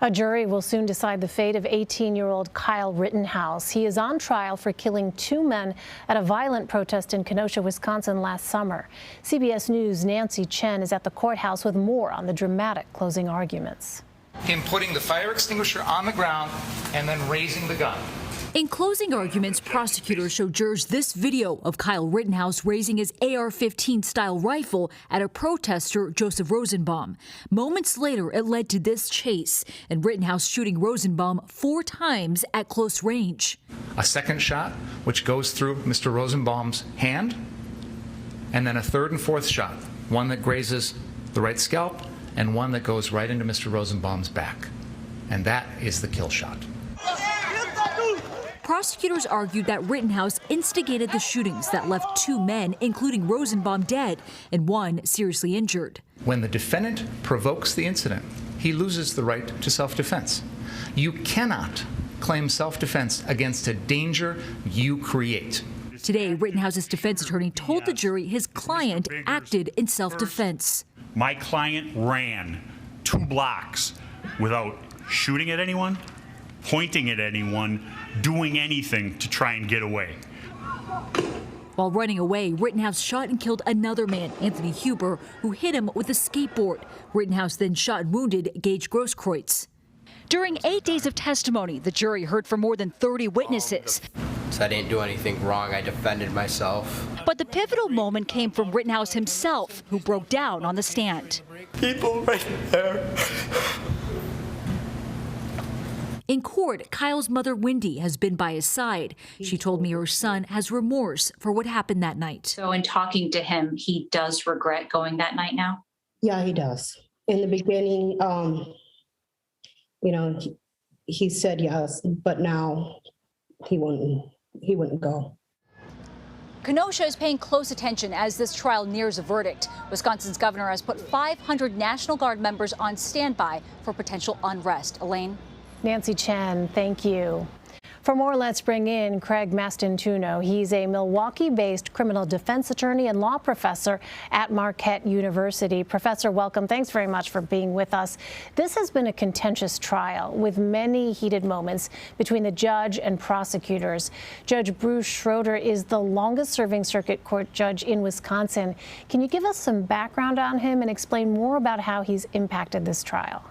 A jury will soon decide the fate of 18-year-old Kyle Rittenhouse. He is on trial for killing two men at a violent protest in Kenosha, Wisconsin last summer. CBS News' Nancy Chen is at the courthouse with more on the dramatic closing arguments. Him putting the fire extinguisher on the ground and then raising the gun. In closing arguments, prosecutors showed jurors this video of Kyle Rittenhouse raising his AR-15 style rifle at a protester, Joseph Rosenbaum. Moments later, it led to this chase and Rittenhouse shooting Rosenbaum 4 times at close range. A second shot, which goes through Mr. Rosenbaum's hand, and then a third and fourth shot, one that grazes the right scalp and one that goes right into Mr. Rosenbaum's back. And that is the kill shot. Prosecutors argued that Rittenhouse instigated the shootings that left 2 men, including Rosenbaum, dead and 1 seriously injured. When the defendant provokes the incident, he loses the right to self-defense. You cannot claim self-defense against a danger you create. Today, Rittenhouse's defense attorney told the jury his client acted in self-defense. My client ran 2 blocks without shooting at anyone, pointing at anyone, doing anything to try and get away. While running away, Rittenhouse shot and killed another man, Anthony Huber, who hit him with a skateboard. Rittenhouse then shot and wounded Gage Grosskreutz. During 8 days of testimony, the jury heard from more than 30 witnesses. So I didn't do anything wrong. I defended myself. But the pivotal moment came from Rittenhouse himself, who broke down on the stand. People right there. In court, Kyle's mother, Wendy, has been by his side. She told me her son has remorse for what happened that night. So in talking to him, he does regret going that night now? Yeah, he does. In the beginning, he said yes, but now he wouldn't go. Kenosha is paying close attention as this trial nears a verdict. Wisconsin's governor has put 500 National Guard members on standby for potential unrest. Elaine? Nancy Chen, thank you. For more, let's bring in Craig Mastantuono. He's a Milwaukee-based criminal defense attorney and law professor at Marquette University. Professor, welcome. Thanks very much for being with us. This has been a contentious trial with many heated moments between the judge and prosecutors. Judge Bruce Schroeder is the longest-serving circuit court judge in Wisconsin. Can you give us some background on him and explain more about how he's impacted this trial?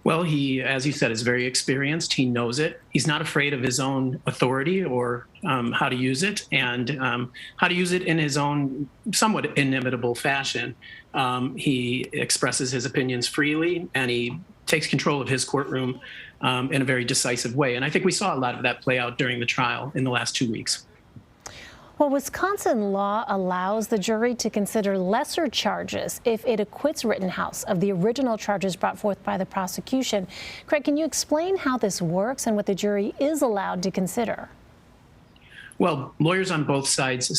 Well, he, as you said, is very experienced. He knows it. He's not afraid of his own authority or how to use it, and how to use it in his own somewhat inimitable fashion. He expresses his opinions freely, and he takes control of his courtroom in a very decisive way. And I think we saw a lot of that play out during the trial in the last 2 weeks. Well, Wisconsin law allows the jury to consider lesser charges if it acquits Rittenhouse of the original charges brought forth by the prosecution. Craig, can you explain how this works and what the jury is allowed to consider? Well, lawyers on both sides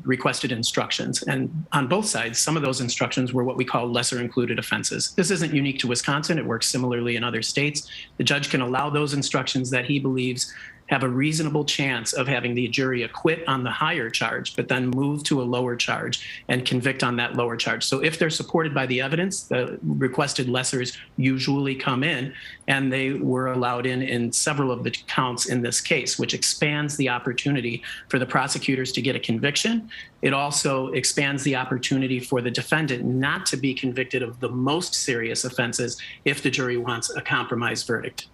requested instructions, and on both sides, some of those instructions were what we call lesser included offenses. This isn't unique to Wisconsin. It works similarly in other states. The judge can allow those instructions that he believes have a reasonable chance of having the jury acquit on the higher charge, but then move to a lower charge and convict on that lower charge. So if they're supported by the evidence, the requested lessers usually come in, and they were allowed in several of the counts in this case, which expands the opportunity for the prosecutors to get a conviction. It also expands the opportunity for the defendant not to be convicted of the most serious offenses if the jury wants a compromise verdict.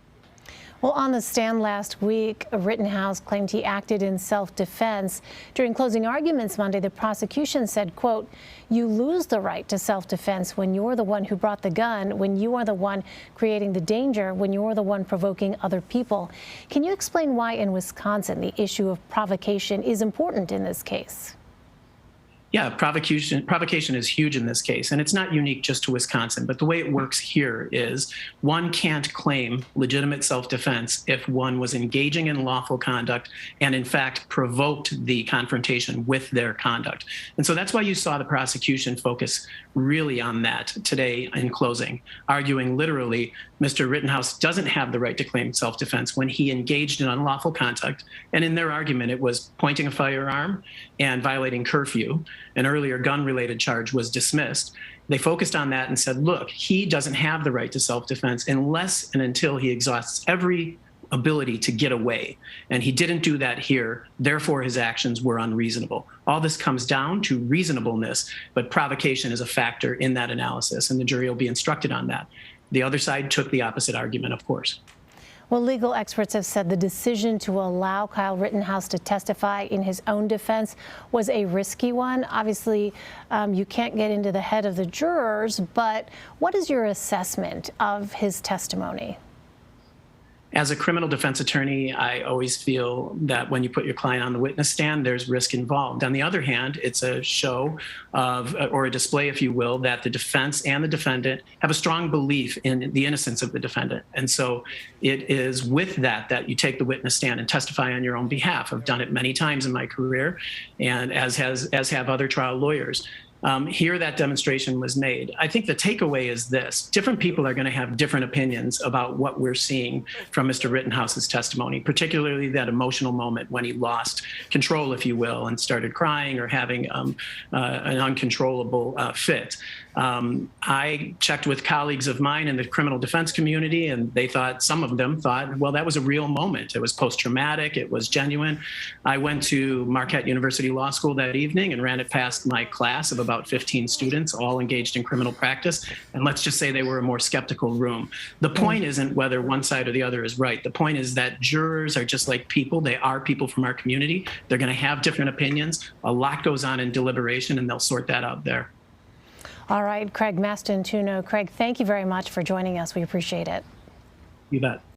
Well, on the stand last week, Rittenhouse claimed he acted in self-defense. During closing arguments Monday, the prosecution said, quote, "You lose the right to self-defense when you're the one who brought the gun, when you are the one creating the danger, when you're the one provoking other people." Can you explain why in Wisconsin the issue of provocation is important in this case? Yeah, provocation is huge in this case, and it's not unique just to Wisconsin, but the way it works here is one can't claim legitimate self-defense if one was engaging in lawful conduct and in fact provoked the confrontation with their conduct. And so that's why you saw the prosecution focus really on that today in closing, arguing literally Mr. Rittenhouse doesn't have the right to claim self-defense when he engaged in unlawful conduct. And in their argument, it was pointing a firearm and violating curfew. An earlier gun-related charge was dismissed. they focused on that and said, look, he doesn't have the right to self-defense unless and until he exhausts every ability to get away. And he didn't do that here. Therefore, his actions were unreasonable. All this comes down to reasonableness, but provocation is a factor in that analysis, and the jury will be instructed on that. The other side took the opposite argument, of course. Well, legal experts have said the decision to allow Kyle Rittenhouse to testify in his own defense was a risky one. Obviously, you can't get into the head of the jurors, but what is your assessment of his testimony? As a criminal defense attorney, I always feel that when you put your client on the witness stand, there's risk involved. On the other hand, it's a show of, or a display, if you will, that the defense and the defendant have a strong belief in the innocence of the defendant. And so it is with that that you take the witness stand and testify on your own behalf. I've done it many times in my career, and as have other trial lawyers. Here, that demonstration was made. I think the takeaway is this. Different people are going to have different opinions about what we're seeing from Mr. Rittenhouse's testimony, particularly that emotional moment when he lost control, if you will, and started crying or having an uncontrollable fit. I checked with colleagues of mine in the criminal defense community, and they thought, some of them thought, well, that was a real moment. It was post-traumatic. It was genuine. I went to Marquette University Law School that evening and ran it past my class of about 15 students, all engaged in criminal practice. And let's just say they were a more skeptical room. The point isn't whether one side or the other is right. The point is that jurors are just like people. They are people from our community. They're going to have different opinions. A lot goes on in deliberation, and they'll sort that out there. All right, Craig Mastantuono. Craig, thank you very much for joining us. We appreciate it. You bet.